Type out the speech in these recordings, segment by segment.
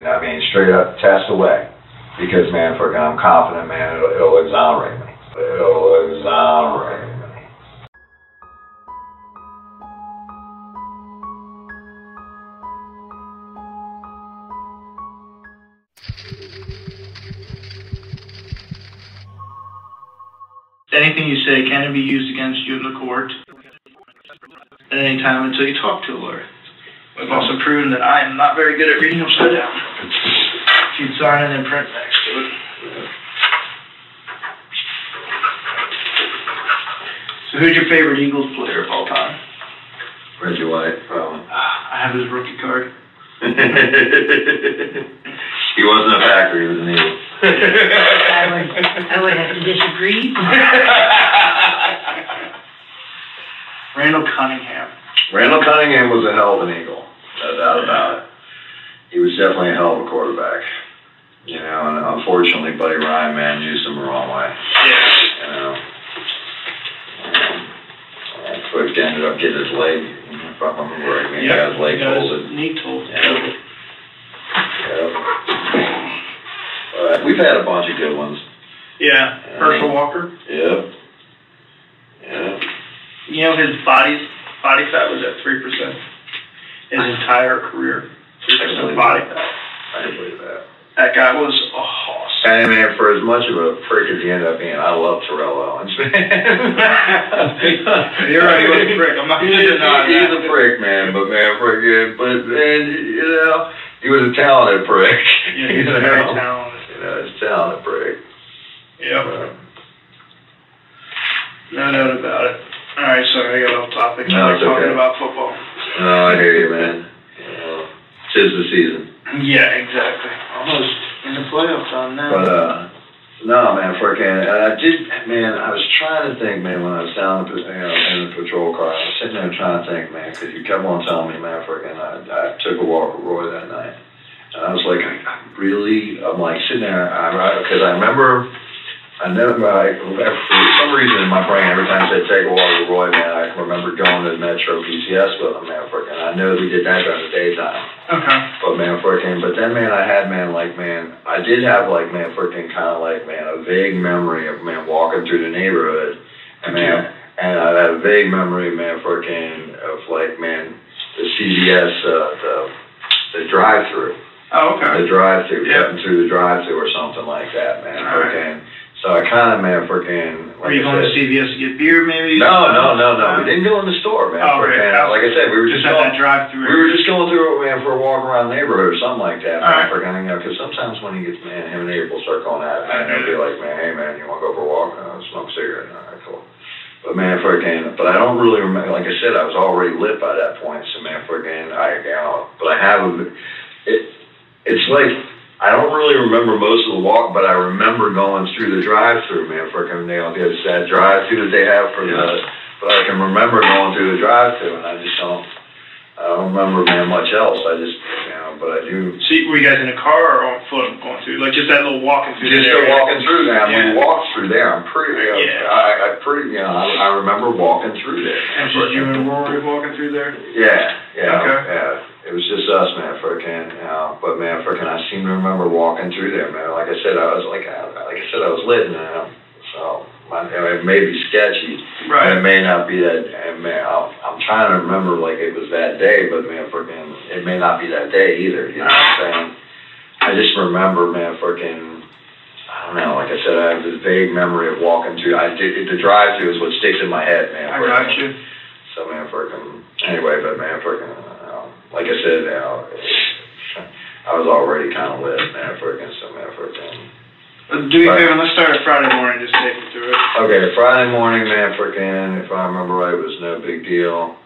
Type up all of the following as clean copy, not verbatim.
I mean, straight up test away. Because, man, freaking, I'm confident, man, it'll exonerate me. It'll exonerate me. Anything you say can be used against you in the court at any time until you talk to a lawyer. I've also proven that I am not very good at reading upside down. You'd sign and then print next to it. So who's your favorite Eagles player of all time? Reggie White, probably. I have his rookie card. He wasn't a Packer, he was an Eagle. I would have to disagree. Randall Cunningham. Randall Cunningham was a hell of an Eagle, no doubt about it. He was definitely a hell of a quarterback. You know, and unfortunately, Buddy Ryan, man, used him the wrong way. Yeah. You know. Quick ended up getting his leg. If I remember right, he got his leg folded. Knee told. Yeah. We've had a bunch of good ones. Yeah. Herschel Walker. Yep. Yeah. You know his body fat was at 3%. His entire career. 3% body fat. I can believe that. That guy was a hoss. Hey, man, for as much of a prick as he ended up being, I love Terrell Owens, man. You're right, he was a prick. I'm not going to deny that. He's a prick, man, but you know, he was a talented prick. Yeah, he's very talented. You know, he's a talented prick. Yep. No doubt about it. All right, sorry, I got off topic. Now we're talking about football. No, I hear you, man. You know, 'tis the season. Yeah, exactly. Almost in the playoffs on now. But, no, man, I was trying to think, man, when I was down in the patrol car, I was sitting there trying to think, man, because you kept on telling me, man, I took a walk with Roy that night. And I was like, I'm like sitting there, because I remember, for some reason in my brain, every time I said take a walk with Roy, man, I can remember going to the Metro PCS with him, man, I know we did that during the daytime. Okay. But then, man, I did have, like, man, kind of like, man, a vague memory of, man, walking through the neighborhood, and, man, and I had a vague memory, man, of, like, man, the CVS, the drive-through. Oh, okay. The drive-through, getting through the drive-through or something like that, man, Right. So I kind of, man, Were you going to CVS to get beer, maybe? No. We didn't go in the store, man. Oh, okay. Like I said, we were just going that drive-through. We were just going through, man, for a walk around the neighborhood or something like that, man. Right. You know, because sometimes when he gets, man, him and April start going at it, man, they'll be like, man, hey, man, you want to go for a walk? Smoke a cigarette. All right, cool. But, man, but I don't really remember. Like I said, I was already lit by that point. So, man, but I have it's like, I don't really remember most of the walk, but I remember going through the drive-through, man, it's that drive-through that they have but I can remember going through the drive-through, and I don't remember, man, much else. But I do. So were you guys in a car or on foot going through? Like just that little walking through Just walking through there. We walked through there. I'm pretty, I remember walking through there. And just you and Rory walking through there? Yeah. Okay. Yeah. It was just us, man, but man, I seem to remember walking through there, man. Like I said, I was lit, man. So it may be sketchy, right? It may not be that. And man, I'm trying to remember like it was that day, but man, it may not be that day either. You know what I'm saying? I just remember, man, I don't know. Like I said, I have this vague memory of walking through. The drive-through is what sticks in my head, man. I got you. So man, anyway, but man, like I said, I was already kind of lit, man, Do me a favor, let's start at Friday morning, just take me through it. Okay, Friday morning, man, if I remember right, it was no big deal.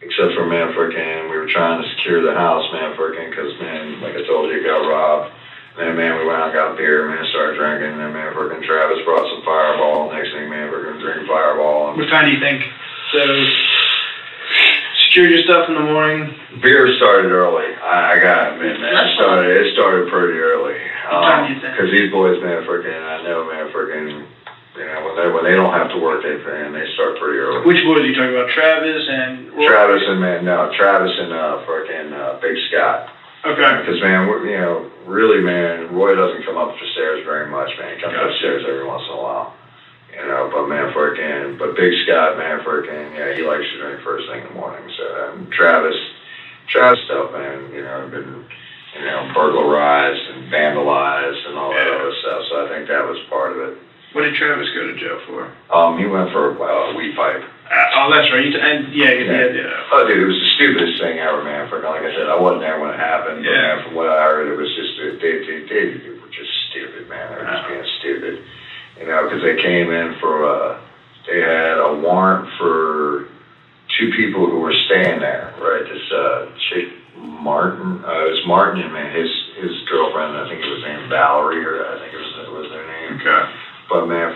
Except for, man, we were trying to secure the house, man, because, man, like I told you, it got robbed. And then, man, we went out and got beer, man, started drinking, and then, man, Travis brought some Fireball. Next thing, man, we're going to drink Fireball. What time do you think? So, secured your stuff in the morning? Beer started early. I got it, man. It started pretty early. What time do you think? Because these boys, man, I know, man, you know, when they don't have to work, they start pretty early. Which boys are you talking about? Travis and Rory? Travis and Big Scott. Okay. Because, man, you know, really, man, Roy doesn't come up the stairs very much, man. He comes upstairs every once in a while. You know, but man, but Big Scott, man, yeah, he likes to drink first thing in the morning. So, Travis stuff, man, you know, been, you know, burglarized and vandalized and all that other stuff. So I think that was part of it. What did Travis go to jail for? He went for a weed pipe. Oh, that's right. Yeah. Oh, dude, it was the stupidest thing ever, man. Like I said, I wasn't there when it happened. But, man, from what I heard, it was just, they were just stupid, man. They were just being stupid. You know, because they came in for, they had a warrant for 2 people who were staying there, right? This chick, Martin, it was Martin and, man, his girlfriend, I think it was named Valerie, or I think it was their name. Okay. But, man,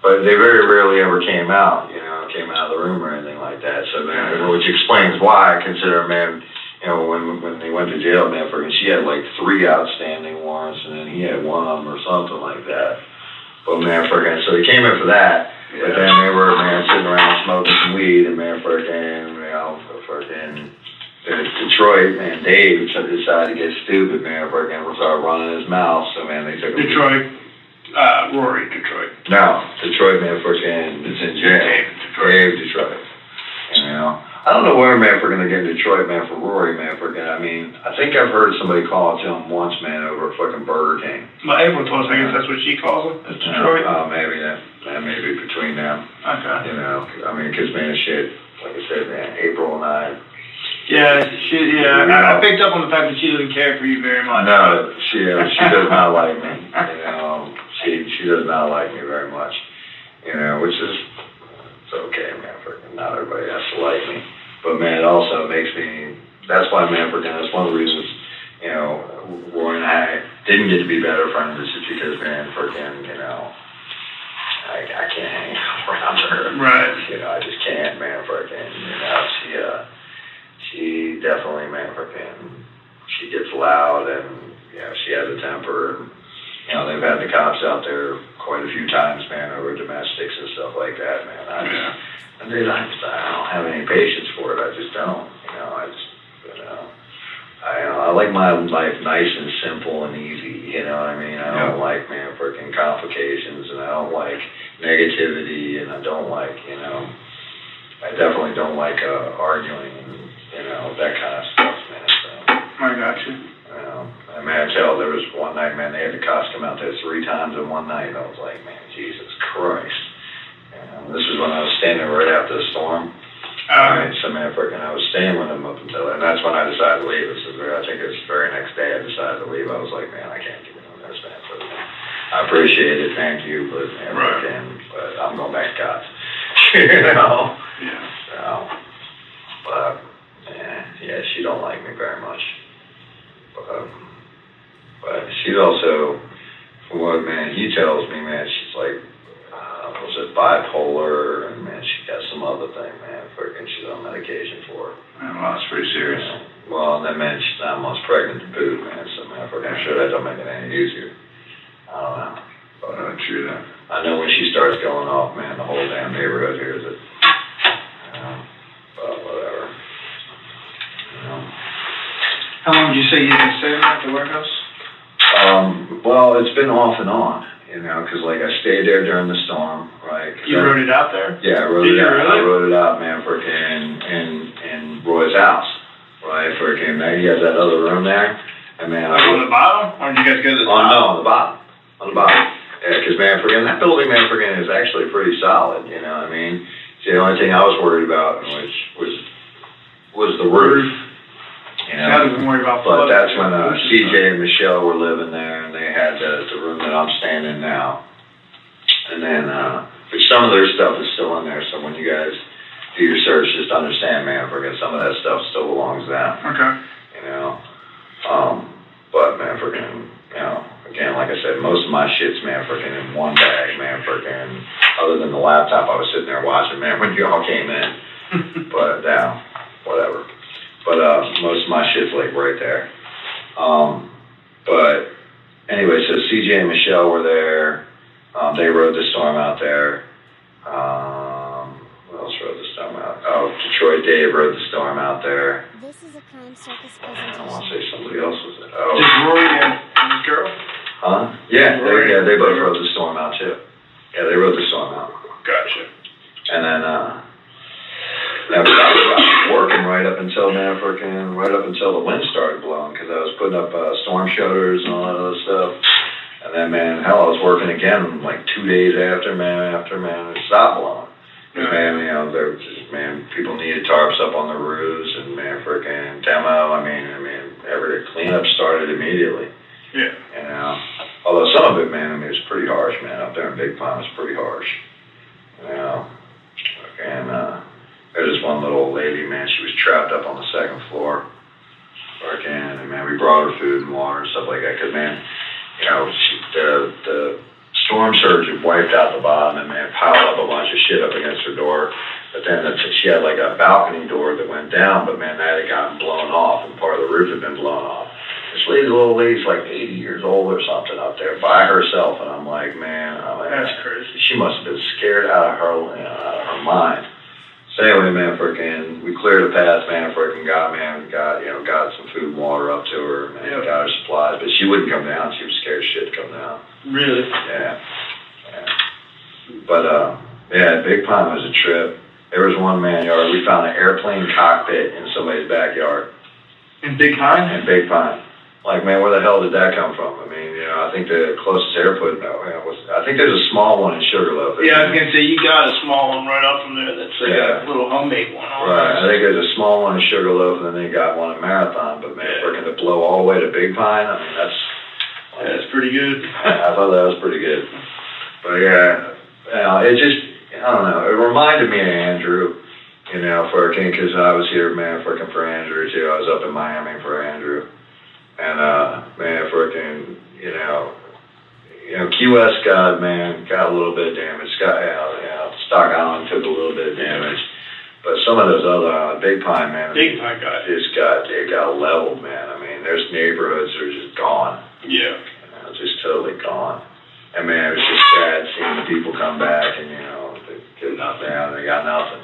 but they very rarely ever came out of the room or anything like that. So, man, which explains why I consider, man, you know, when they went to jail, man, she had like 3 outstanding warrants, and then he had 1 of them or something like that. But, man, so they came in for that. Yeah. But then they were, man, sitting around smoking some weed, and, man, Detroit, man, Dave decided to get stupid, man, and started running his mouth. So, man, they took him. Rory, Detroit. No, Detroit, man, is in jail. Dave, Detroit. You know, I don't know where, man, if we're going to get in Detroit, man, for Rory, man, I mean, I think I've heard somebody call it to him once, man, over a fucking Burger King. Well, April told us, I guess that's what she calls him, is Detroit? Maybe, maybe between them. Okay. You know, I mean, because, man, shit, like I said, man, April and I. Yeah, I picked up on the fact that she doesn't care for you very much. No, she does not like me, you know. She does not like me very much, you know, which is, it's okay, man, not everybody has to like me. But, man, it also makes me, that's why, man, that's one of the reasons, you know, Roy and I didn't get to be better friends, is just because, man, you know, I can't hang around her. Right. You know, I just can't, man, you know, she definitely, man, she gets loud, and, you know, she has a temper, and, you know, they've had the cops out there quite a few times, man, over domestics and stuff like that, man. I don't have any patience for it. I just don't. You know, I like my life nice and simple and easy. You know what I mean? I don't like, man, complications, and I don't like negativity, and I don't like, you know, I definitely don't like arguing and, you know, that kind of stuff, man. So, I got you. I mean, there was one night, man, they had the cops come out there 3 times in one night. I was like, man, Jesus Christ. This was when I was standing right after the storm. So, man, I was staying with them up until, and that's when I decided to leave. I think it was the very next day I decided to leave. I was like, man, I can't keep doing this, man. So, I appreciate it, thank you, but, man, but I'm going back to cops. You know? Yeah. So, but, yeah, she don't like me very much. But she's also, from what, man, he tells me, man, she's like, was it bipolar, and, man, she got some other thing, man, and she's on medication for it. Well, that's pretty serious. Well, and then, man, she's 9 months pregnant to boot, man, so, man, I'm sure that don't make it any easier. I don't know. But true that. I know when she starts going off, man, the whole damn neighborhood hears it. But whatever. You know. How long did you say you've been staying at the warehouse? Well, it's been off and on, you know, because, like, I stayed there during the storm, right? You wrote it out there? Yeah, I wrote it out. Really? I wrote it out, man, in Roy's house, right? He has that other room there. And, man, on the bottom? Or did you guys go to the top? No, on the bottom. On the bottom. Yeah, because, man, that building, man, is actually pretty solid, you know what I mean? See, the only thing I was worried about was the roof. You know, I wasn't worried about but that's when CJ and Michelle were living there, and they had the room that I'm staying in now. And then, but some of their stuff is still in there, so when you guys do your search, just understand, man, some of that stuff still belongs to them. Okay. You know, but, man, you know, again, like I said, most of my shit's, man, in one bag, man, other than the laptop I was sitting there watching, man, when you all came in. But, whatever. But most of my shit's, like, right there. But anyway, so CJ and Michelle were there. They rode the storm out there. Who else rode the storm out? Detroit Dave rode the storm out there. This is a CrimeCircus I presentation. want to say somebody else was there. Did Rory and his girl? Huh? Yeah, they both rode the storm out too. Yeah, they rode the storm out. Gotcha. And then, I was working right up until the wind started blowing, because I was putting up storm shutters and all that other stuff. And then, man, hell, I was working again like 2 days after, man, it stopped blowing. Man, people needed tarps up on the roofs, and man, freaking demo. I mean, every cleanup started immediately. Yeah. You know, although some of it, man, it was pretty harsh, man. Up there in Big Pine, it was pretty harsh. You know, and there's this one little old lady, man. She was trapped up on the second floor. And man, we brought her food and water and stuff like that. Cause man, you know, the storm surge had wiped out the bottom, and man, piled up a bunch of shit up against her door. But then she had like a balcony door that went down, but man, that had gotten blown off, and part of the roof had been blown off. This little lady's like 80 years old or something up there by herself, and I'm like, man, that's crazy. She must have been scared out of her mind. So anyway, man, freaking, we cleared a path, man, freaking got some food and water up to her, man, got her supplies, but she wouldn't come down. She was scared as shit to come down. Really? Yeah. But, yeah, Big Pine was a trip. There was one man yard. We found an airplane cockpit in somebody's backyard. In Big Pine? In Big Pine. Like, man, where the hell did that come from? I mean, you know, I think the closest airport, I think there's a small one in Sugarloaf. Yeah, I was going to say, you got a small one right up from there that's like a little homemade one. Right, I think there's a small one in Sugarloaf, and then they got one in Marathon, but man, freaking to blow all the way to Big Pine, I mean, that's pretty good. I thought that was pretty good. But yeah, you know, it just, I don't know, it reminded me of Andrew, you know, because I was here, man, freaking for Andrew too. I was up in Miami for Andrew. And, man, freaking, you know, Key West got a little bit of damage. Stock Island took a little bit of damage. But some of those other, Big Pine, man. Big Pine got it got leveled, man. I mean, there's neighborhoods that are just gone. Yeah. You know, just totally gone. And, man, it was just sad seeing the people come back and, you know, they get nothing out, they got nothing.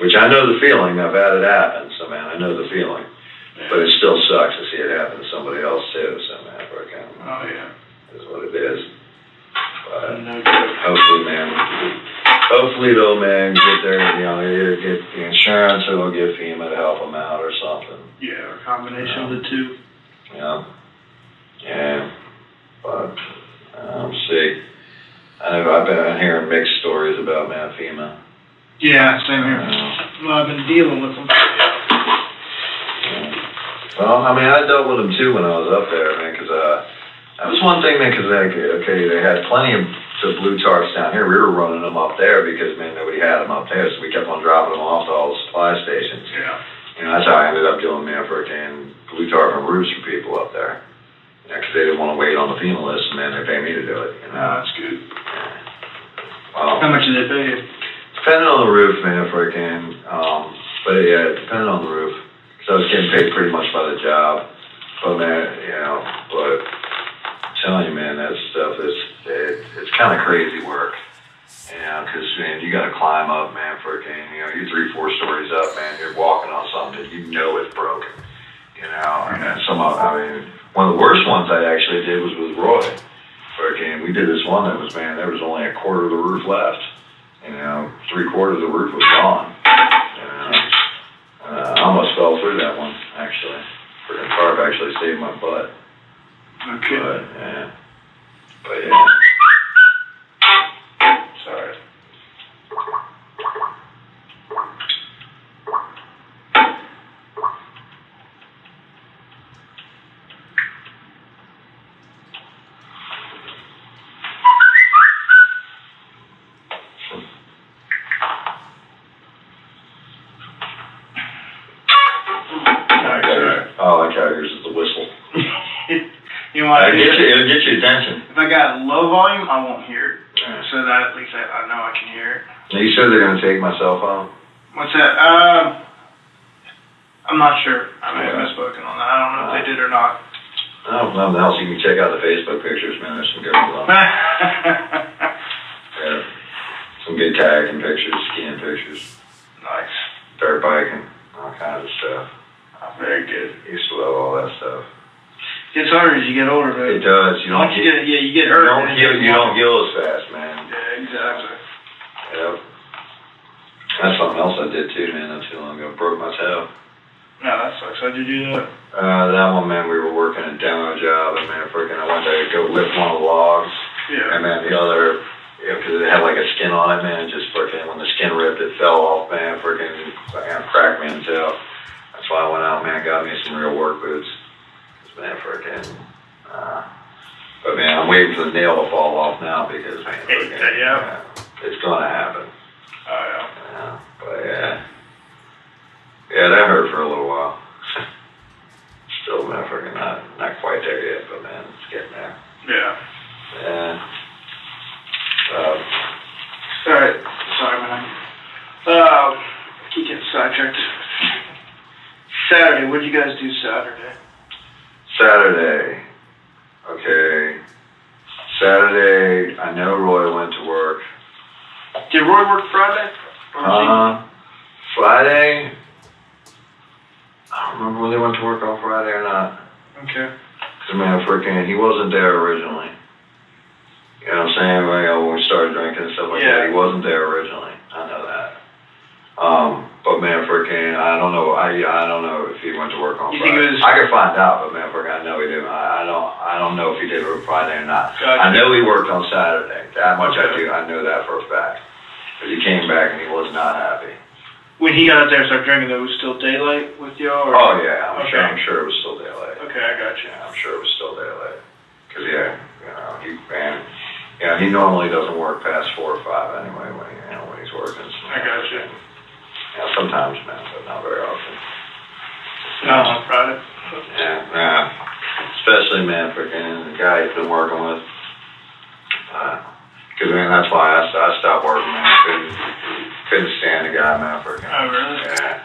Which I know the feeling. I've had it happen, so, man, I know the feeling. But it still sucks to see it happen to somebody else too. So man, oh yeah, is what it is. But no hopefully they'll get their, either get the insurance or they'll get FEMA to help them out or something. Yeah, or a combination of the two. Yeah. But see. I've been hearing mixed stories about FEMA. Yeah, same here. Well, I've been dealing with them. Well, I mean, I dealt with them too when I was up there, man, because that was one thing, man, because they had plenty of the blue tarps down here. We were running them up there because, man, nobody had them up there, so we kept on dropping them off to all the supply stations. Yeah. You know, that's how I ended up doing, man, freaking blue tarp and roofs for people up there. Because they didn't want to wait on the FEMA list, and then they pay me to do it, you know. That's good. Yeah. Well, how much did they pay you? Depending on the roof, man, freaking, but yeah, depending on the roof. So I was getting paid pretty much by the job. But man, but I'm telling you, man, that stuff it's kind of crazy work. You know, because, man, you got to climb up, man, freaking, you're 3-4 stories up, man, you're walking on something, you know it's broken. You know, and one of the worst ones I actually did was with Roy. Freaking, we did this one that was, man, there was only a quarter of the roof left. You know, 3/4 of the roof was gone. You know. I almost fell through that one, actually. The tarp actually saved my butt. Okay. But yeah. Sorry. It'll get your attention. If I got low volume, I won't hear it. Yeah. So that at least I know I can hear it. You said they're going to take my cell phone? What's that? I'm not sure. I may have misspoken on that. I don't know if they did or not. Oh, nothing else. You can check out the Facebook pictures, man. There's some good ones. Yeah. Some good kayaking pictures, skiing pictures. Nice. dirt biking, all kinds of stuff. Very good. Used to love all that stuff. Gets harder as you get older, though. It does. You don't Once you get hurt. You don't heal as fast, man. Yeah, exactly. Yep. That's something else I did too, man, not too long ago. Broke my toe. No, that sucks. How'd you do that? That one, man, we were working a demo job, and man, freaking, I went to go lift one of the logs. Yeah. And man, the other, because it had like a skin on it, man, just freaking, when the skin ripped, it fell off, man, freaking, cracked me in the toe. That's why I went out, man, got me some real work boots. Man, freaking, but man, I'm waiting for the nail to fall off now because, man, freaking, yeah, it's gonna happen. Oh, yeah. But yeah, that hurt for a little while. Still, man, freaking not quite there yet, but man, it's getting there. Yeah. Yeah. All right. Sorry, man. Keep getting sidetracked. Saturday. What did you guys do Saturday? Saturday. Okay. Saturday, I know Roy went to work. Did Roy work Friday? Friday, I don't remember whether he went to work on Friday or not. Okay. Because, man, freaking, he wasn't there originally. You know what I'm saying? When we started drinking and stuff like that, he wasn't there originally. I know that. But, man, freaking, I don't know. I don't know if he went to work on Friday. I could find out, but, man, freaking, I know he didn't. I don't know if he did work Friday or not. Gotcha. I know he worked on Saturday. That much I do. I know that for a fact. But he came back and he was not happy. When he got out there and started drinking, though, it was still daylight with y'all? Oh, yeah. I'm sure it was still daylight. Okay, I got you. Yeah, I'm sure it was still daylight. Because, he normally doesn't work past 4 or 5 anyway when he's working. So, I got you. Yeah, sometimes, man, but not very often. No, on Friday. Yeah. Especially, man, freaking the guy he's been working with. Because, man, that's why I stopped working, man. Couldn't stand the guy, man, freaking. Oh, really? Yeah.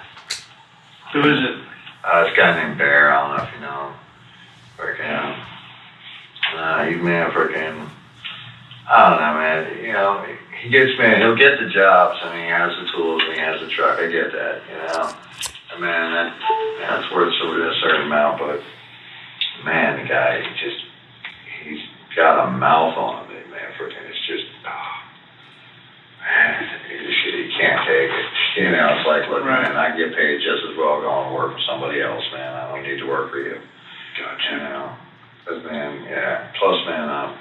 Who is it? This guy named Bear. I don't know if you know him. Freaking. He's, man, freaking. I don't know, man. You know, he'll get the jobs. I mean, he has the tools and he has the truck. I get that, you know. And, man, that's worth a certain amount, but, man, the guy, he's got a mouth on him, man, freaking. It's just, man, you can't take it. You know, it's like, look, man, I get paid just as well going to work for somebody else, man. I don't need to work for you. Gotcha. You know, because, man, yeah. Plus, man, I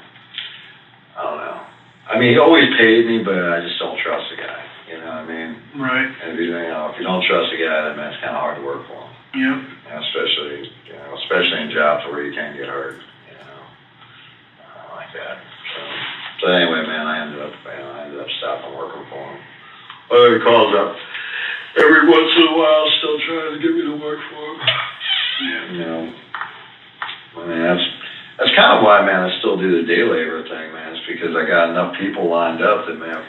don't know. I mean, he always paid me, but I just don't trust the guy. You know what I mean? Right. And if you don't trust the guy, then man, it's kind of hard to work for him. Yep. You know, especially in jobs where you can get hurt. You know, like that. So anyway, man, I ended up stopping working for him. Well, he calls up every once in a while, still trying to get me to work for him. Yeah. You know, I mean, that's kind of why, man, I still do the day labor thing, man. It's because I got enough people lined up that, man, I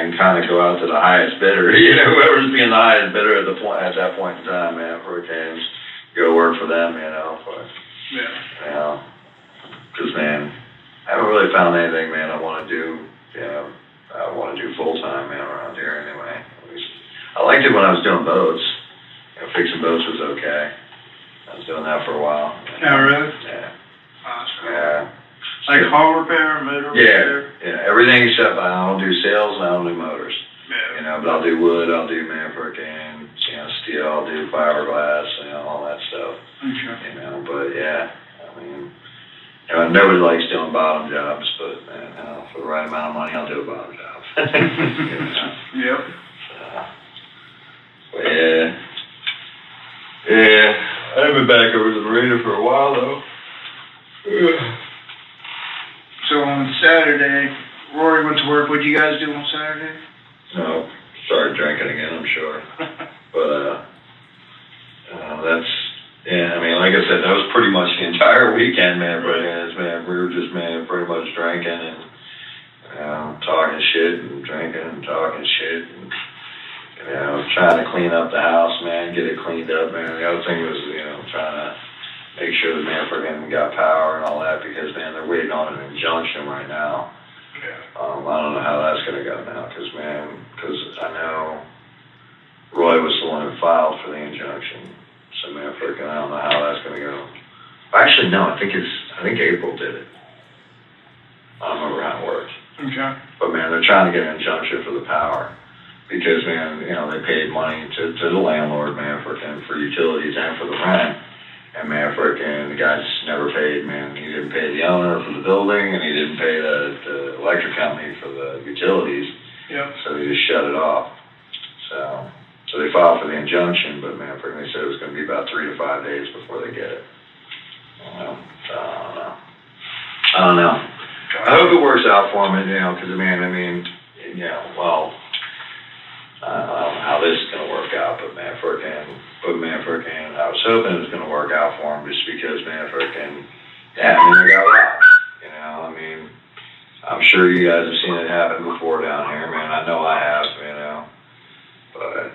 can kind of go out to the highest bidder. You know, whoever's being the highest bidder at that point in time, man, go work for them. You know, but you know, because, man, I haven't really found anything, man, I want to do. You know, I want to do full time, man, around here anyway. At least I liked it when I was doing boats. You know, fixing boats was okay. I was doing that for a while. Oh, really? Yeah. Awesome. Yeah. Like hull repair, motor repair? Yeah, everything except I don't do sales and I don't do motors. Yeah. You know, but I'll do wood, I'll do freaking, you know, steel, I'll do fiberglass, you know, all that stuff. Okay. You know, but yeah, I mean, you know, nobody likes doing bottom jobs, but man, you know, for the right amount of money, I'll do a bottom job. You know? Yep. But yeah, I haven't been back over to the marina for a while though. So on Saturday, Rory went to work. What did you guys do on Saturday? No, started drinking again, I'm sure. But I mean, like I said, that was pretty much the entire weekend, man. Right. Man, we were just, man, pretty much drinking and talking shit and drinking and talking shit and, you know, trying to clean up the house, man, get it cleaned up, man. The other thing was, you know, trying to make sure the man freaking got power and all that because, man, they're waiting on an injunction right now. Yeah. I don't know how that's going to go now because I know Roy was the one who filed for the injunction. So, man, freaking, I don't know how that's going to go. Actually, no, I think April did it. I don't remember how it worked. Okay. But, man, they're trying to get an injunction for the power. Because, man, you know, they paid money to the landlord, man, for utilities and for the rent. And, man, the guy just never paid, man. He didn't pay the owner for the building, and he didn't pay the electric company for the utilities. Yep. So he just shut it off. So they filed for the injunction, but, man, they said it was going to be about 3 to 5 days before they get it. I don't know. I hope it works out for him, you know, because, man, I mean, you know, well, I don't know how this is going to work out, but, man, I was hoping it was going to work out for him just because, man, yeah, I mean, they got robbed, you know, I mean, I'm sure you guys have seen it happen before down here, man, I know I have, you know, but,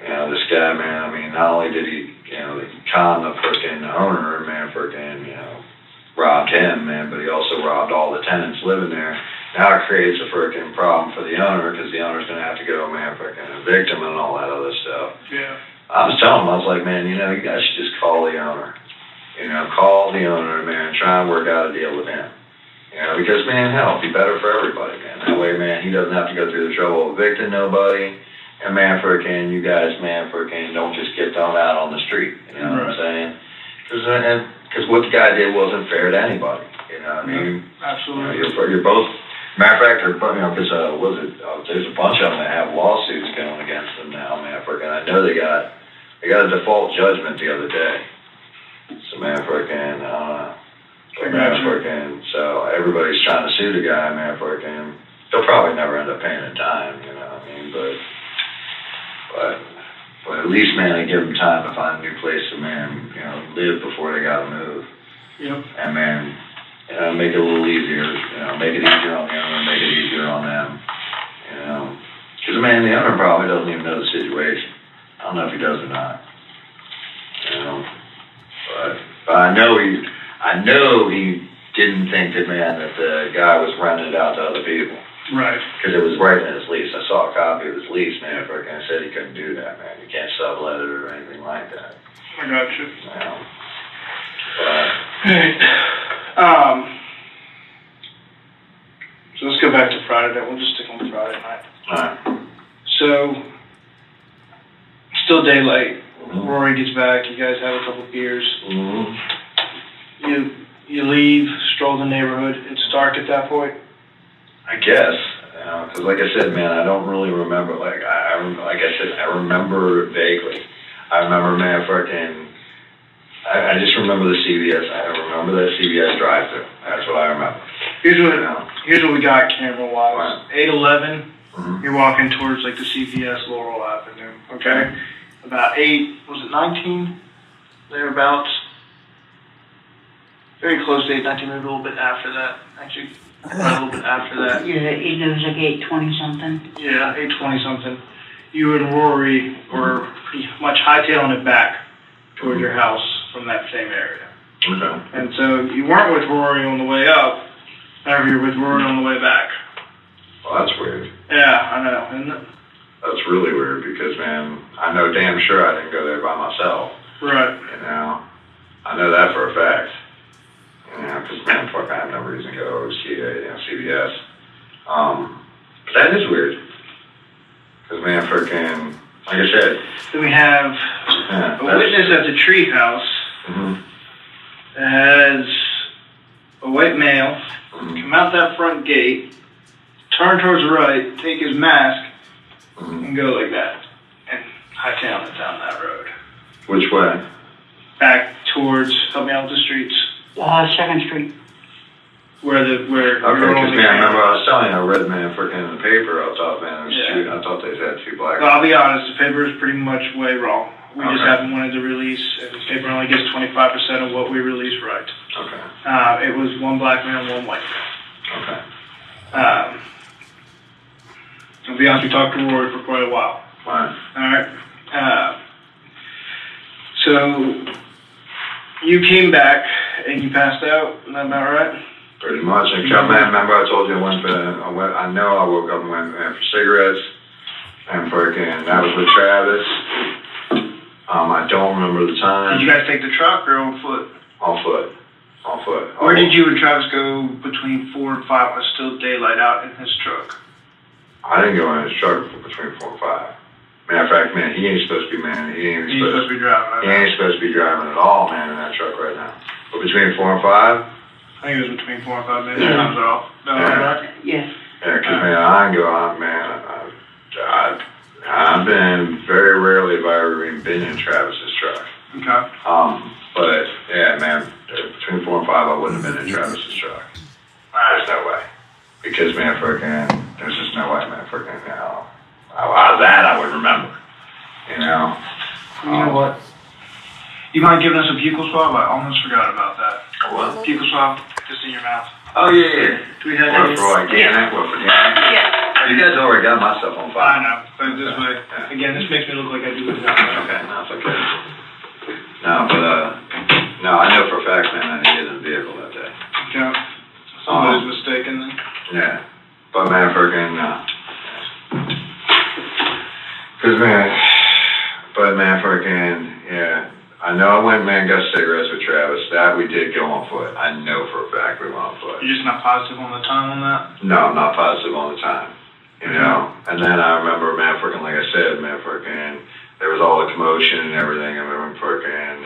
you know, this guy, man, I mean, not only did he, you know, he conned the owner, man, you know, robbed him, man, but he also robbed all the tenants living there. Now it creates a problem for the owner because the owner's going to have to go, man, evict him and all that other stuff. Yeah. I was telling him, I was like, man, you know, you guys should just call the owner. You know, call the owner, man, try and work out a deal with him. You know, because, man, hell, it'd be better for everybody, man. That way, man, he doesn't have to go through the trouble of evicting nobody. And, man, you guys, man, don't just get thrown out on the street. You know what I'm saying? Because what the guy did wasn't fair to anybody. You know what I mean? Absolutely. You know, you're both. Matter of fact, you know, because there's a bunch of them that have lawsuits going against them now, man. I know they got a default judgment the other day. So, man, so everybody's trying to sue the guy, man. They'll probably never end up paying in time, you know what I mean? But at least, man, they give them time to find a new place to, man, you know, live before they gotta move. Yep. And, man, make it a little easier, you know, make it easier on the owner, make it easier on them, you know. Because, man, the owner probably doesn't even know the situation. I don't know if he does or not, you know. But I know he didn't think that, man, that the guy was renting it out to other people. Right. Because it was right in his lease. I saw a copy of his lease, man. I said he couldn't do that, man. You can't sublet it or anything like that. I got you. You know. So let's go back to Friday night. We'll just stick on Friday night. Alright. So, still daylight. Rory gets back. You guys have a couple beers. You leave, stroll the neighborhood. It's dark at that point. I guess, you know, because like I said, man, I don't really remember. Like I remember vaguely. I remember, man, I just remember the CVS. I remember the CVS drive-thru. That's what I remember. Here's what we got camera-wise. Right. 8:11. You're walking towards like the CVS Laurel Avenue. Okay. About 19? Thereabouts. Very close to 8:19. Maybe a little bit after that. Actually, a little bit after that. Yeah, it was like 8:20 something. Yeah, 8:20 something. You and Rory were pretty much hightailing it back toward your house from that same area. Okay. And so you weren't with Rory on the way up. However, you're with Rory on the way back. Well, that's weird. Yeah, I know, isn't it? That's really weird because, man, I know damn sure I didn't go there by myself. Right. You know, I know that for a fact. You know, because, man, I have no reason to go to CVS. But that is weird. Because, man, like I said. Then we have a witness at the Treehouse that has a white male come out that front gate, turn towards the right, take his mask, and go like that. And hightail it down that road. Which way? Back towards, help me out with the streets. 2nd Street. Okay, because, man, I remember I was telling you, I read, man, in the paper, I thought, man, I thought they had 2 black. Well, I'll be honest, the paper is pretty much way wrong. We just haven't wanted to release, and the paper only gets 25% of what we release right. Okay. It was 1 black man, 1 white man. Okay. I'll be honest, we talked to Rory for quite a while. Fine. Alright. So, you came back, and you passed out, is that about right? Pretty much. I remember I told you I know I woke up and went for cigarettes. And freaking, that was with Travis. I don't remember the time. Did you guys take the truck or on foot? On foot. On foot. Where did you and Travis go between 4 and 5 when it's still daylight out in his truck? I didn't go in his truck between 4 and 5. Matter of fact, man, he ain't supposed to be, man. He ain't supposed to be driving. He ain't supposed to be driving at all, man, in that truck right now. But between 4 and 5? I think it was between 4 and 5 minutes. Times are off. Yes. Yeah, because, man, I can go out, man. I've been very rarely have I ever been in Travis's truck. Okay. But, yeah, man, between 4 and 5, I wouldn't have been in Travis's truck. There's no way. Because, man, freaking, there's just no way, man, freaking, you know. That I would remember, you know. You know what? You mind giving us a buccal swab? I almost forgot about that. What? Buccal swab, just in your mouth. Oh, yeah. Do we have What, for organic? What, for organic? Yeah. You guys already got my stuff on file. I know, but this way, again, this makes me look like I do it now. Okay, no, it's okay. No, but, no, I know for a fact, man, I needed a vehicle that day. Okay. Somebody's mistaken then. Yeah. But, man, freaking, Cause man, freaking, yeah. I know I went, man, got cigarettes with Travis. That we did go on foot. I know for a fact we went on foot. You're just not positive on the time on that? No, I'm not positive on the time. You know? And then I remember, man, freaking, like I said, man, freaking, there was all the commotion and everything. I remember freaking,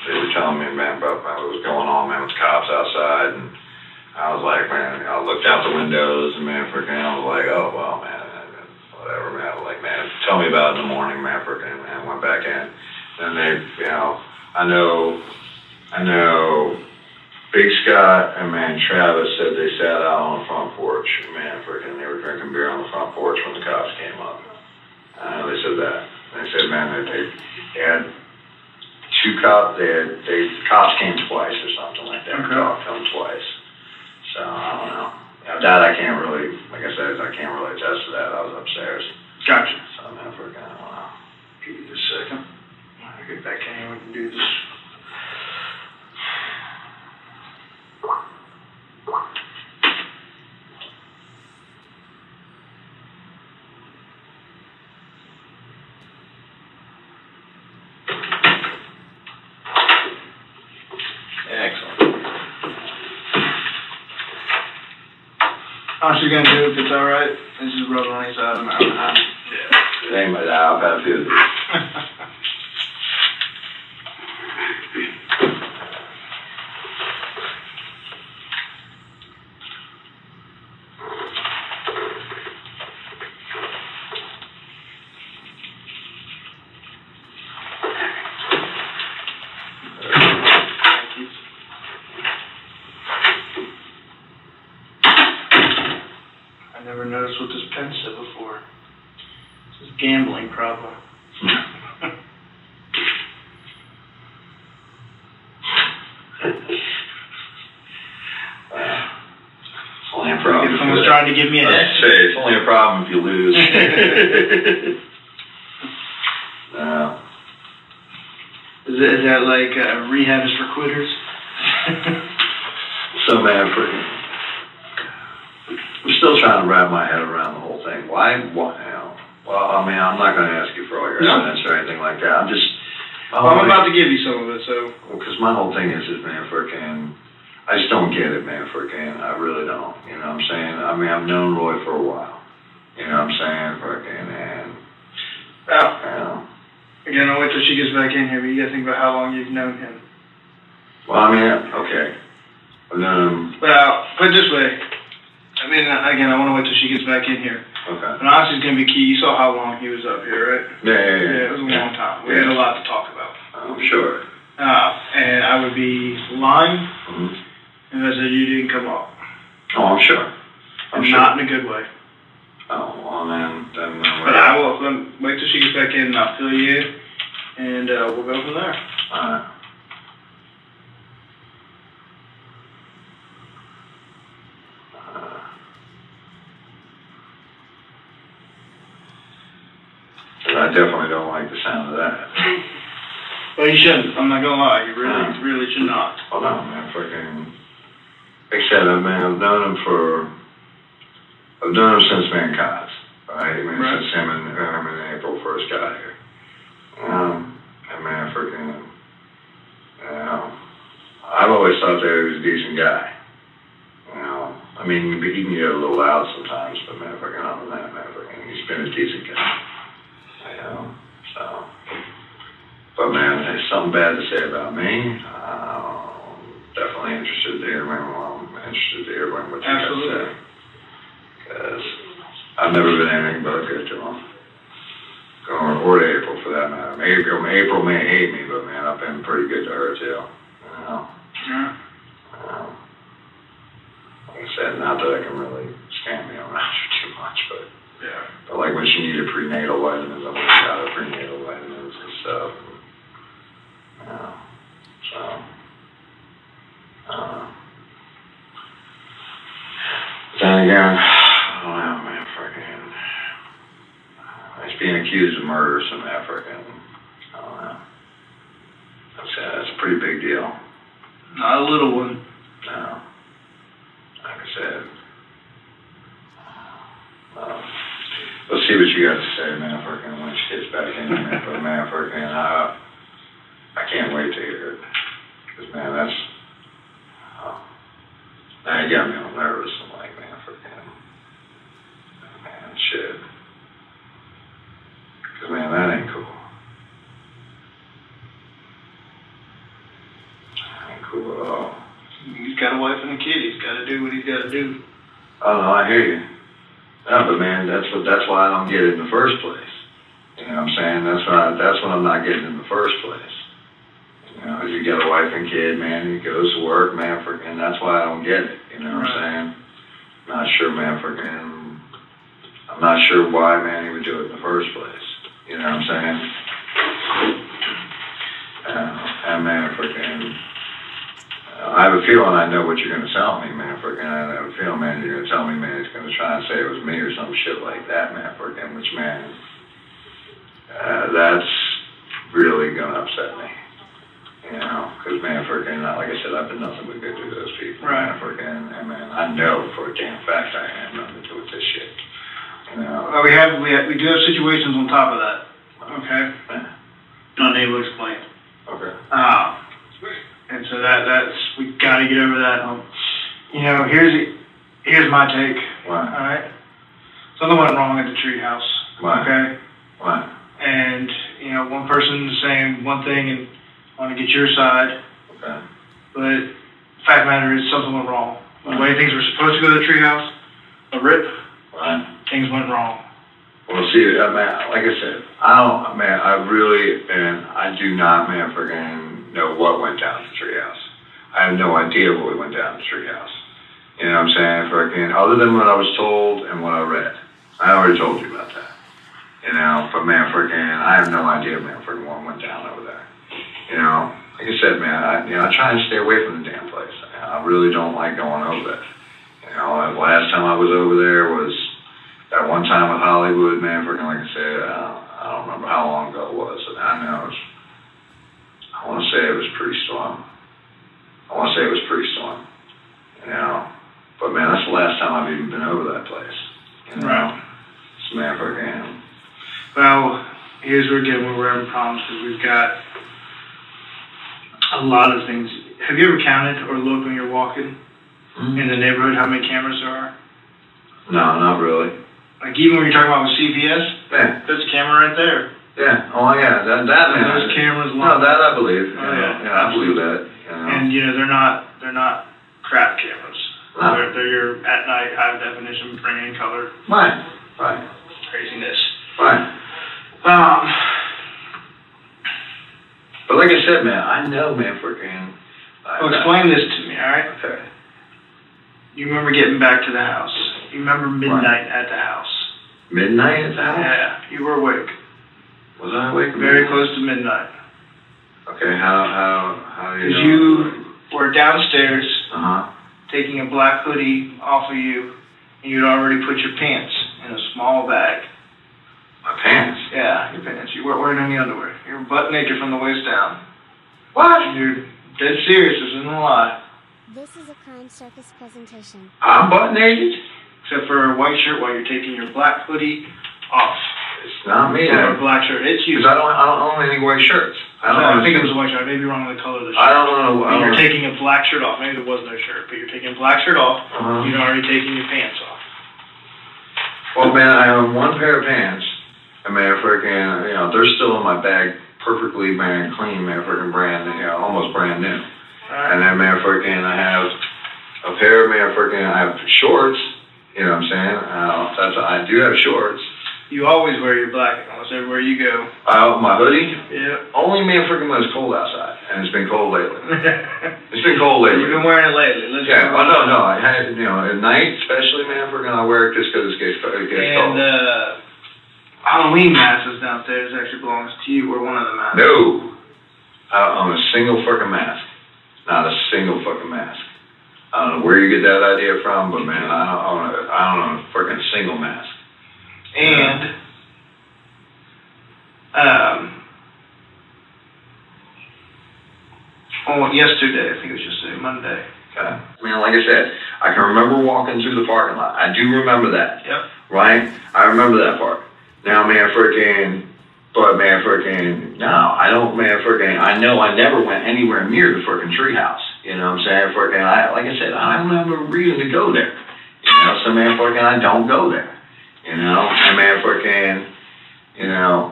they were telling me, man, about what was going on, man, with the cops outside. And I was like, man, I looked out the windows and, man, freaking, I was like, oh, well, man. Whatever, man. Like, man, tell me about it in the morning, man. Freaking, man, went back in. Then they, you know, I know, Big Scott and man Travis said they sat out on the front porch. Man, freaking, they were drinking beer on the front porch when the cops came up. They said that. They said, man, they had 2 cops. The cops came twice or something like that. Okay. Talked to them twice. So I don't know. That I can't really, like I said, I can't really attest to that. I was upstairs. Gotcha. So, man, I forgot. Give you just a second. I'll get back in here. We can do this. Excellent. How's she gonna do if it's alright? This is rubbing on his side of the mouth. Yeah. It ain't my I've had a few of these. I never noticed what this pen said before. This is gambling problem. Someone's trying to give me a head. It's only a problem if you lose. Is that like rehab is for quitters? So, man, I'm still trying to wrap my head around the whole thing. Why, you know? Well, I mean, I'm not going to ask you for all your evidence or anything like that. I'm about to give you some of it, so. Well, because my whole thing is, man, freaking, I just don't get it, man, freaking. I really don't. You know what I'm saying? I mean, I've known Roy for a while. You know what I'm saying? Freaking, and, you know. Again, I'll wait till she gets back in here, but you gotta think about how long you've known him. Well, I mean, okay. I've known him. Well, put it this way. I mean, again, I want to wait till she gets back in here. Okay. But honestly, it's going to be key. You saw how long he was up here, right? Yeah. It was a long time. We had a lot to talk about. I'm sure. And I would be lying if I said you didn't come up. Oh, I'm sure. I'm sure. Not in a good way. Oh, well, then but I will wait till she gets back in and I'll fill you in, and we'll go from there. All right. I definitely don't like the sound of that. Well, you shouldn't. I'm not gonna lie. You really should not. Well, no, man. Freaking. Like I said, I've known him since man Cos. Right? I mean, since him and April first got here. And man, freaking, I've always thought that he was a decent guy. I mean, he can get a little loud sometimes, but man, freaking, other than that, man, freaking, he's been a decent guy. So. But man, there's something bad to say about me. Definitely interested to hear what you got to say. Because I've never been anything but good to him. Or to April, for that matter. April may hate me, but man, I've been pretty good to her too. Yeah. Like I said, not that I can really stand me around her too much, but yeah. But like when she needed prenatal vitamins, I went and got her prenatal vitamins and stuff. Then again, I don't know, man, freaking. He's being accused of murder, some African. I don't know. That's a pretty big deal. Not a little one. No. Like I said. Let's see what you got to say, man, freaking, when she gets back in, man. But man, freaking, I can't wait to hear it. Because, man, that's. Now you got me all nervous. I'm like, man, freaking. Man, shit. Because, man, that ain't cool. That ain't cool at all. He's got a wife and a kid. He's got to do what he's got to do. Oh, no, I hear you. No, but, man, that's why I don't get it in the first place. You know what I'm saying? That's what I'm not getting in the first place. If you got a wife and kid, man, he goes to work, man, freaking, that's why I don't get it, you know what I'm saying? Not sure, man, freaking, I'm not sure why, man, he would do it in the first place, you know what I'm saying? And, man, freaking, I have a feeling I know what you're going to tell me, man, freaking, I have a feeling, man, you're going to tell me, man, he's going to try and say it was me or some shit like that, man, freaking, which, man, that's really going to upset me. Because, man, freaking, like I said, I've been nothing but good to those people. Right. Man, freaking, and, man, I know for a damn fact I have nothing to do with this shit. Well, we do have situations on top of that. Okay. Yeah. Not able to explain. Okay. And so that's we got to get over that. Here's my take. Why? All right. Something went wrong at the Treehouse. Why? Okay. Why? And one person's saying one thing and want to get your side. Okay. But the fact of the matter is something went wrong. The way things were supposed to go to the Treehouse, things went wrong. Well, see, man, like I said, I do not, man, freaking know what went down at the Treehouse. I have no idea what went down at the Treehouse. You know what I'm saying? Freaking, other than what I was told and what I read. I already told you about that. But man, freaking, I have no idea, man, freaking what went down over there. Like I said, man, I try and stay away from the damn place. I really don't like going over there. The last time I was over there was that one time with Hollywood, man, freaking, like I said, I don't remember how long ago it was. And I want to say it was pre-storm. But man, that's the last time I've even been over that place. Right. So man, freaking. Well, here's where we're having problems because we've got a lot of things. Have you ever counted or looked when you're walking in the neighborhood how many cameras there are? No, not really. Like even when you're talking about with CPS, yeah, there's a camera right there. Yeah. Oh yeah, that man. Those cameras. No, that I believe. Oh, yeah, I believe that. And they're not crap cameras. No. They're your at night high definition, bring in color. Right. Craziness. Right. But like I said, man, I know, man, freaking. Well, explain this to me, all right? Okay. You remember getting back to the house. You remember midnight at the house. Midnight at the house? Yeah, you were awake. Was I awake? Very close to midnight. Okay, how do you know? Because you were downstairs taking a black hoodie off of you, and you'd already put your pants in a small bag. My pants? Yeah, your pants. You weren't wearing any underwear. You were butt naked from the waist down. What? You're dead serious. This isn't a lie. This is a Crime Circus presentation. I'm butt naked? except for a white shirt while you're taking your black hoodie off. It's not me. Or a black shirt. It's you. Because I don't own any white shirts. I think it was a white shirt. I may be wrong on the color of the shirt. I don't know. You're taking a black shirt off. Maybe there was no shirt, but you're taking a black shirt off. You're already taking your pants off. Well, man, I own one pair of pants. And man, freaking, you know, they're still in my bag, perfectly, man, clean, man, freaking brand, you know, almost brand new. And then, man, freaking, I have a pair of, man, freaking, I have shorts. You know what I'm saying? I do have shorts. You always wear your black almost everywhere you go. My hoodie? Yeah. Only, man, freaking when it's cold outside. And it's been cold lately. It's been cold lately. You've been wearing it lately. No. I had, you know, at night, especially, man, freaking, I wear it just because it gets cold. And, Halloween masks downstairs actually belongs to you, or one of the masks. No. I don't own a single fucking mask. Not a single fucking mask. I don't know where you get that idea from, but, man, I don't own a freaking single mask. And, yesterday, I think it was yesterday, Monday. Okay. I mean, like I said, I can remember walking through the parking lot. I do remember that. Yep. Right? I remember that part. Now, man, freaking, no, I don't, man, freaking, I know I never went anywhere near the freaking Treehouse. You know what I'm saying? Freaking, like I said, I don't have a reason to go there. You know, so, man, freaking, I don't go there. You know, and man, freaking, you know.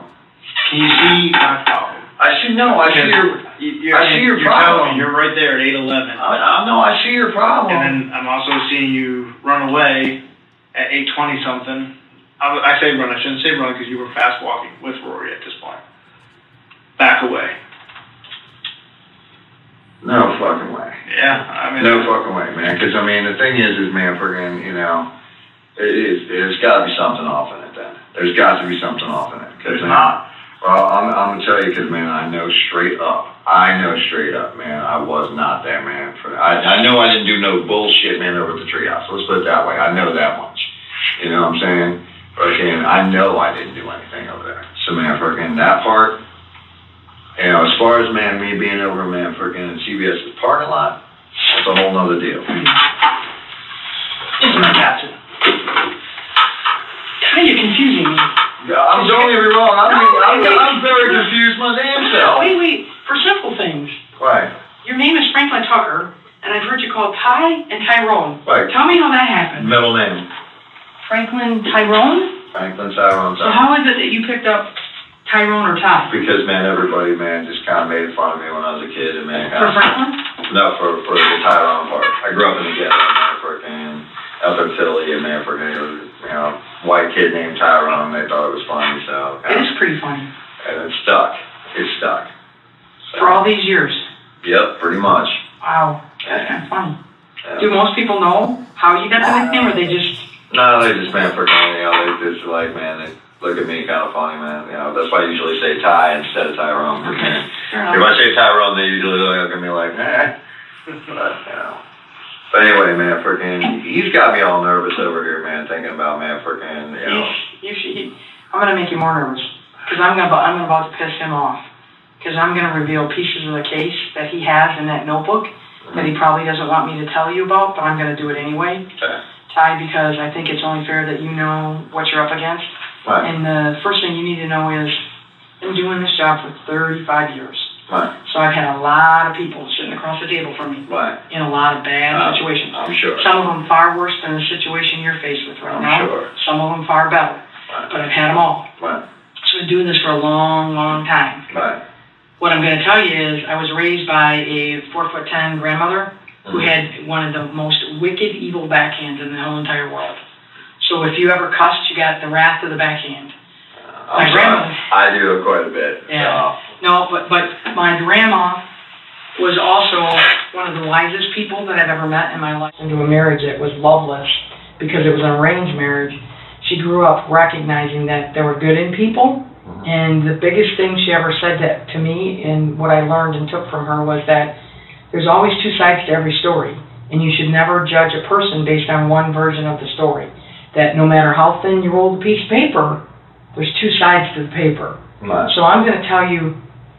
Can you see my problem? I see your problem. You're right there at 8:11. I see your problem. And then I'm also seeing you run away at 8:20 something. I say run. I shouldn't say run because you were fast walking with Rory at this point. Back away. No fucking way. Yeah, I mean. No fucking way, man. Because I mean, the thing is, man, freaking, you know. There's got to be something off in it then. There's got to be something off in it. There's not. Well, I'm going to tell you because, man, I know straight up, man, I was not there, man. I know I didn't do no bullshit, man, over at the Treehouse. Let's put it that way. I know that much. You know what I'm saying? Freaking, I know I didn't do anything over there. So, man, freaking that part, you know, as far as, man, me being over, man, freaking CBS's parking lot, that's a whole nother deal. This is my captain. Now you're confusing me. Don't get me wrong. I'm very confused my damn self. Wait. For simple things. Right. Your name is Franklin Tucker, and I've heard you called Ty and Tyrone. Right. Tell me how that happened. Middle name. Franklin Tyrone? Franklin Tyrone. So how is it that you picked up Tyrone or Ty? Because, man, everybody, man, just kind of made fun of me when I was a kid. And, man, for Franklin? No, for the Tyrone part. I grew up in the ghetto, man, freaking up in Philly, and, man, freaking, you know, white kid named Tyrone. They thought it was funny, so. It is pretty funny. And it stuck. It stuck. So, for all these years? Yep, pretty much. Wow, that's kind of funny. Yeah. Do most people know how you got the nickname, or they just... No, they just, man, freaking, you know, they just like, man, they look at me kind of funny, man. You know, that's why I usually say Ty instead of Tyrone. Okay. If I say Tyrone, they usually look at me like, But, you know. But anyway, man, freaking, he's got me all nervous over here, man, thinking about, man, freaking, you know. I'm going to make you more nervous, because I'm about to piss him off. Because I'm going to reveal pieces of the case that he has in that notebook that he probably doesn't want me to tell you about, but I'm going to do it anyway. Okay. Ty, because I think it's only fair that you know what you're up against. Right. And the first thing you need to know is, I've been doing this job for 35 years. Right. So I've had a lot of people sitting across the table from me. Right. In a lot of bad situations. I'm sure. Some of them far worse than the situation you're faced with right now. I'm sure. Some of them far better. Right. But I've had them all. Right. So I've been doing this for a long, long time. Right. What I'm going to tell you is I was raised by a 4'10" grandmother who had one of the most wicked, evil backhands in the whole entire world. So if you ever cussed, you got the wrath of the backhand. My grandmother. I do it quite a bit. Yeah. No, but my grandma was also one of the wisest people that I've ever met in my life. Into a marriage that was loveless because it was an arranged marriage. She grew up recognizing that there were good in people. And the biggest thing she ever said to me, and what I learned and took from her, was that there's always two sides to every story, and you should never judge a person based on one version of the story. That no matter how thin you roll the piece of paper, there's two sides to the paper. Right. So I'm going to tell you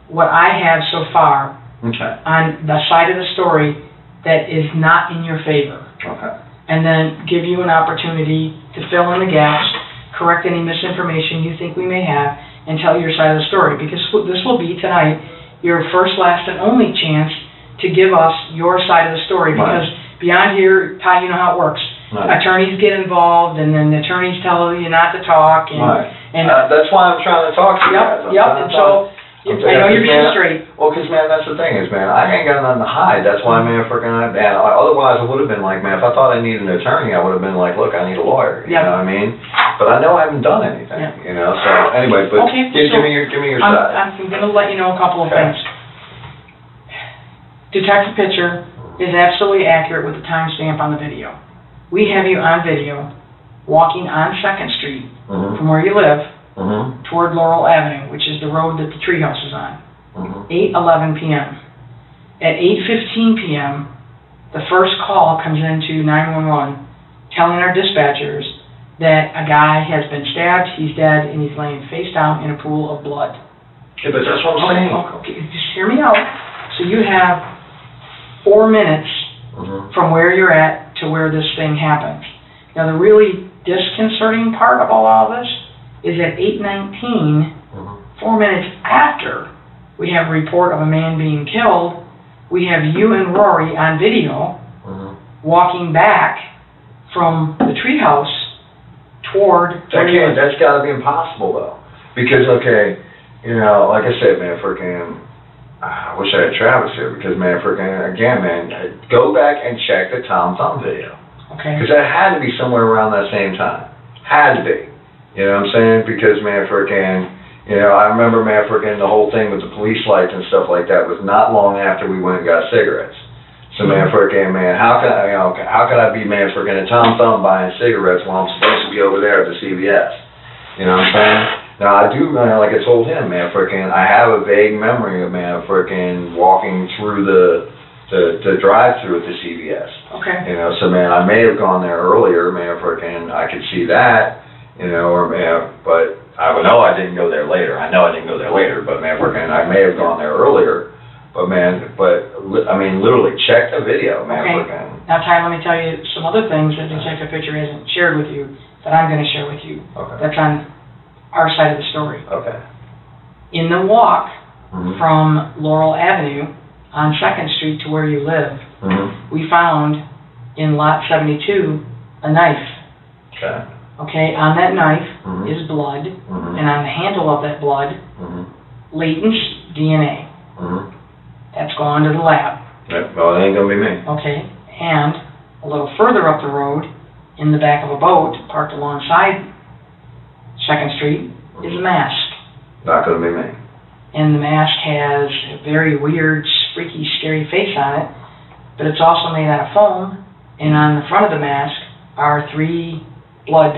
what I have so far on the side of the story that is not in your favor. Okay. and then give you an opportunity to fill in the gaps, correct any misinformation you think we may have, and tell your side of the story. Because this will be, tonight, your first, last, and only chance to give us your side of the story. Because beyond here, Ty, you know how it works. Attorneys get involved, and then the attorneys tell you not to talk. And that's why I'm trying to talk to you guys. And so, I know you're being straight. Well, because, man, that's the thing is, man, I ain't got nothing to hide. That's why, man, otherwise I would have been like, man, if I thought I needed an attorney, I would have been like, look, I need a lawyer. You know what I mean? But I know I haven't done anything, you know? So, anyway, but give me your side. I'm going to let you know a couple of things. Detective picture is absolutely accurate with the timestamp on the video. We have you on video walking on 2nd Street from where you live toward Laurel Avenue, which is the road that the Treehouse is on, 8:11 p.m. At 8:15 p.m., the first call comes into 911 telling our dispatchers that a guy has been stabbed, he's dead, and he's laying face down in a pool of blood. Yeah, but that's what I'm saying. Okay, just hear me out. So you have 4 minutes from where you're at to where this thing happens. Now, the really disconcerting part of all of this is at 8:19, 4 minutes after we have a report of a man being killed, we have you and Rory on video walking back from the Treehouse toward... That's got to be impossible, though. Because, okay, you know, like I said, man, freaking... I wish I had Travis here, because, man, again, man, go back and check the Tom Thumb video. Okay. Because that had to be somewhere around that same time. Had to be. You know what I'm saying? Because, man, you know, I remember, man, the whole thing with the police lights and stuff like that was not long after we went and got cigarettes. So, man, how can I be, man, a Tom Thumb buying cigarettes while I'm supposed to be over there at the CVS? You know what I'm saying? Now, I do, like I told him, man, I have a vague memory of, man, walking through the drive-through at the CVS. Okay. You know, so, man, I may have gone there earlier, man, I could see that, you know, but I would know I didn't go there later. I know I didn't go there later, but, man, I may have gone there earlier, but, I mean, literally, check the video, man. Okay. Now, Ty, let me tell you some other things that Detective Picture hasn't shared with you that I'm going to share with you. Okay. That's on our side of the story. Okay. In the walk from Laurel Avenue on 2nd Street to where you live, we found in lot 72 a knife. Okay. Okay, on that knife is blood, and on the handle of that blood, latent DNA. That's gone to the lab. Well, it ain't gonna be me. Okay, and a little further up the road, in the back of a boat parked alongside 2nd Street, is a mask. Not gonna be me. And the mask has a very weird, freaky, scary face on it, but it's also made out of foam, and on the front of the mask are 3 blood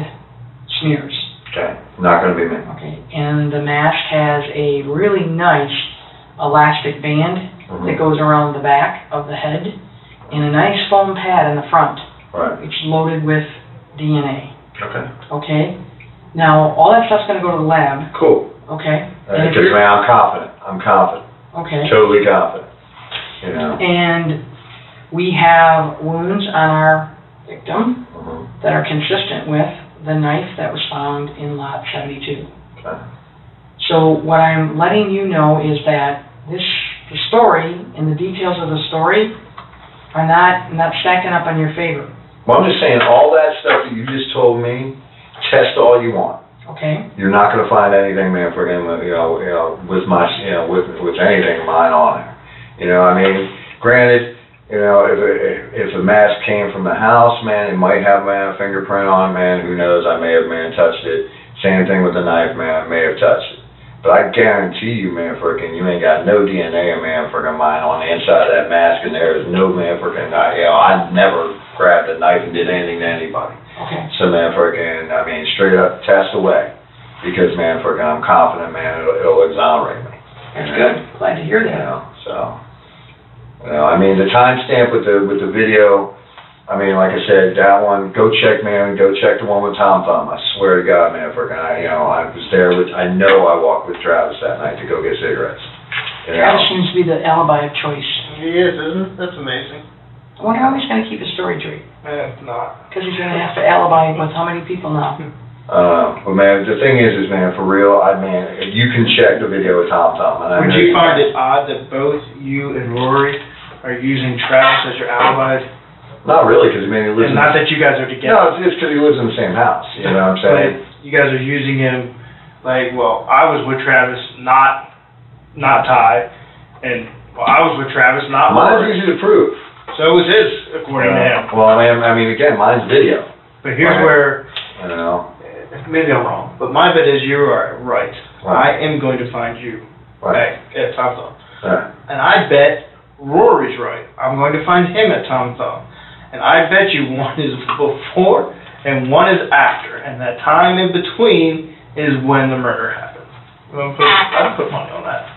smears. Okay, not gonna be me. Okay, and the mask has a really nice elastic band that goes around the back of the head, and a nice foam pad in the front. Right. It's loaded with DNA. Okay. Okay? Now, all that stuff's going to go to the lab. Cool. Okay? Because, man, I'm confident. Okay. Totally confident. You know? And we have wounds on our victim that are consistent with the knife that was found in lot 72. Okay. So what I'm letting you know is that the story and the details of the story are not stacking up on your favor. Well, I'm just saying, all that stuff that you just told me, test all you want. Okay. You're not going to find anything, man, with anything of mine on there. You know, I mean, granted, you know, if the mask came from the house, man, it might have, man, a fingerprint on it, man. Who knows? I may have, man, touched it. Same thing with the knife, man. I may have touched it. But I guarantee you, man, you ain't got no DNA of, man, mine on the inside of that mask, and there is no, man, I never grabbed a knife and did anything to anybody. Okay. So, man, straight up, test away. Because, man, I'm confident, man, it'll exonerate me. That's good. Glad to hear that. You know, so, you know, I mean, the timestamp with the video, I mean, like I said, that one, go check the one with Tom Thumb. I swear to God, man, I was there I know I walked with Travis that night to go get cigarettes. Travis seems to be the alibi of choice. He is, isn't it? That's amazing. I wonder how he's gonna keep his story straight. Not. Because he's gonna have to alibi with how many people now? But man, the thing is man, for real, you can check the video with Tom. Would you find it odd that both you and Rory are using Travis as your alibis? Not really, because he lives. And not that you guys are together. No, it's because he lives in the same house. You know what I'm saying? You guys are using him like, well, I was with Travis, not Ty, and I was with Travis, not Mine's Rory. easy to prove. So was his, according to him. Well, again, mine's video. But here's where. You know. Maybe I'm wrong, but my bet is you are right. I am going to find you at Tom Thumb. Right. And I bet Rory's right. I'm going to find him at Tom Thumb. And I bet you one is before and one is after. And that time in between is when the murder happened. I'd put money on that.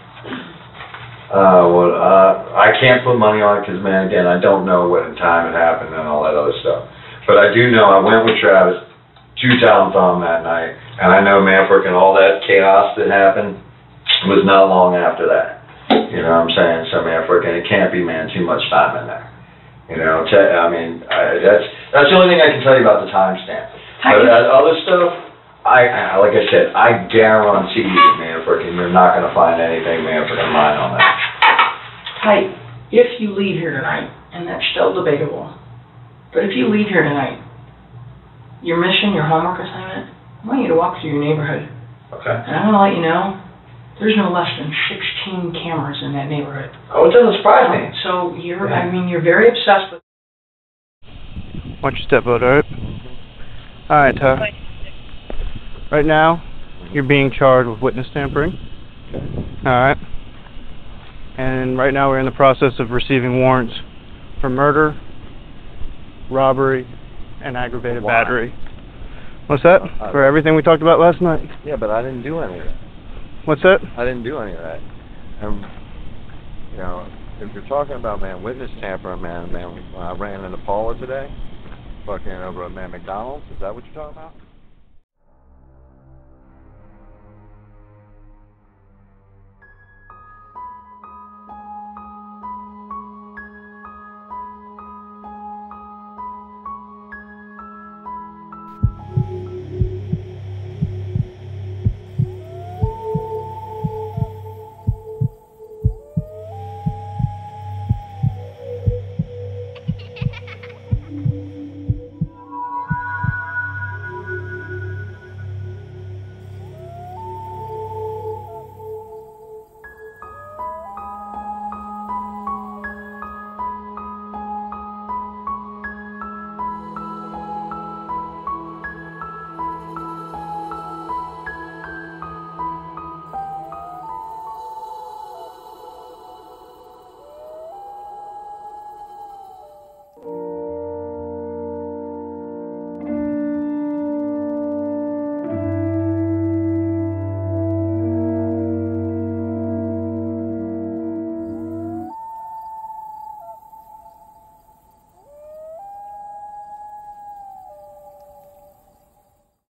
I can't put money on it because, man, again, I don't know what time it happened and all that other stuff. But I do know I went with Travis to Tom Thumb that night, and I know, man, freaking all that chaos that happened was not long after that. You know what I'm saying? So, man, freaking, it can't be, man, too much time in there. You know, that's the only thing I can tell you about the timestamp. But that other stuff, like I said, I guarantee you, man, freaking, you're not going to find anything, man, freaking mine on that. Hey, if you leave here tonight, and that's still debatable, but if you leave here tonight, your mission, your homework assignment, I want you to walk through your neighborhood. Okay. And I'm going to let you know, there's no less than 16 cameras in that neighborhood. Oh, it doesn't surprise me. So you're very obsessed with. Watch your step out, alright? Alright, Ty. Right now, you're being charged with witness tampering. Alright. And right now we're in the process of receiving warrants for murder, robbery, and aggravated battery. What's that? For everything we talked about last night? Yeah, but I didn't do any of that. What's that? I didn't do any of that. You know, if you're talking about, man, witness tampering, man, when I ran into Paula today, fucking over at, man, McDonald's, is that what you're talking about?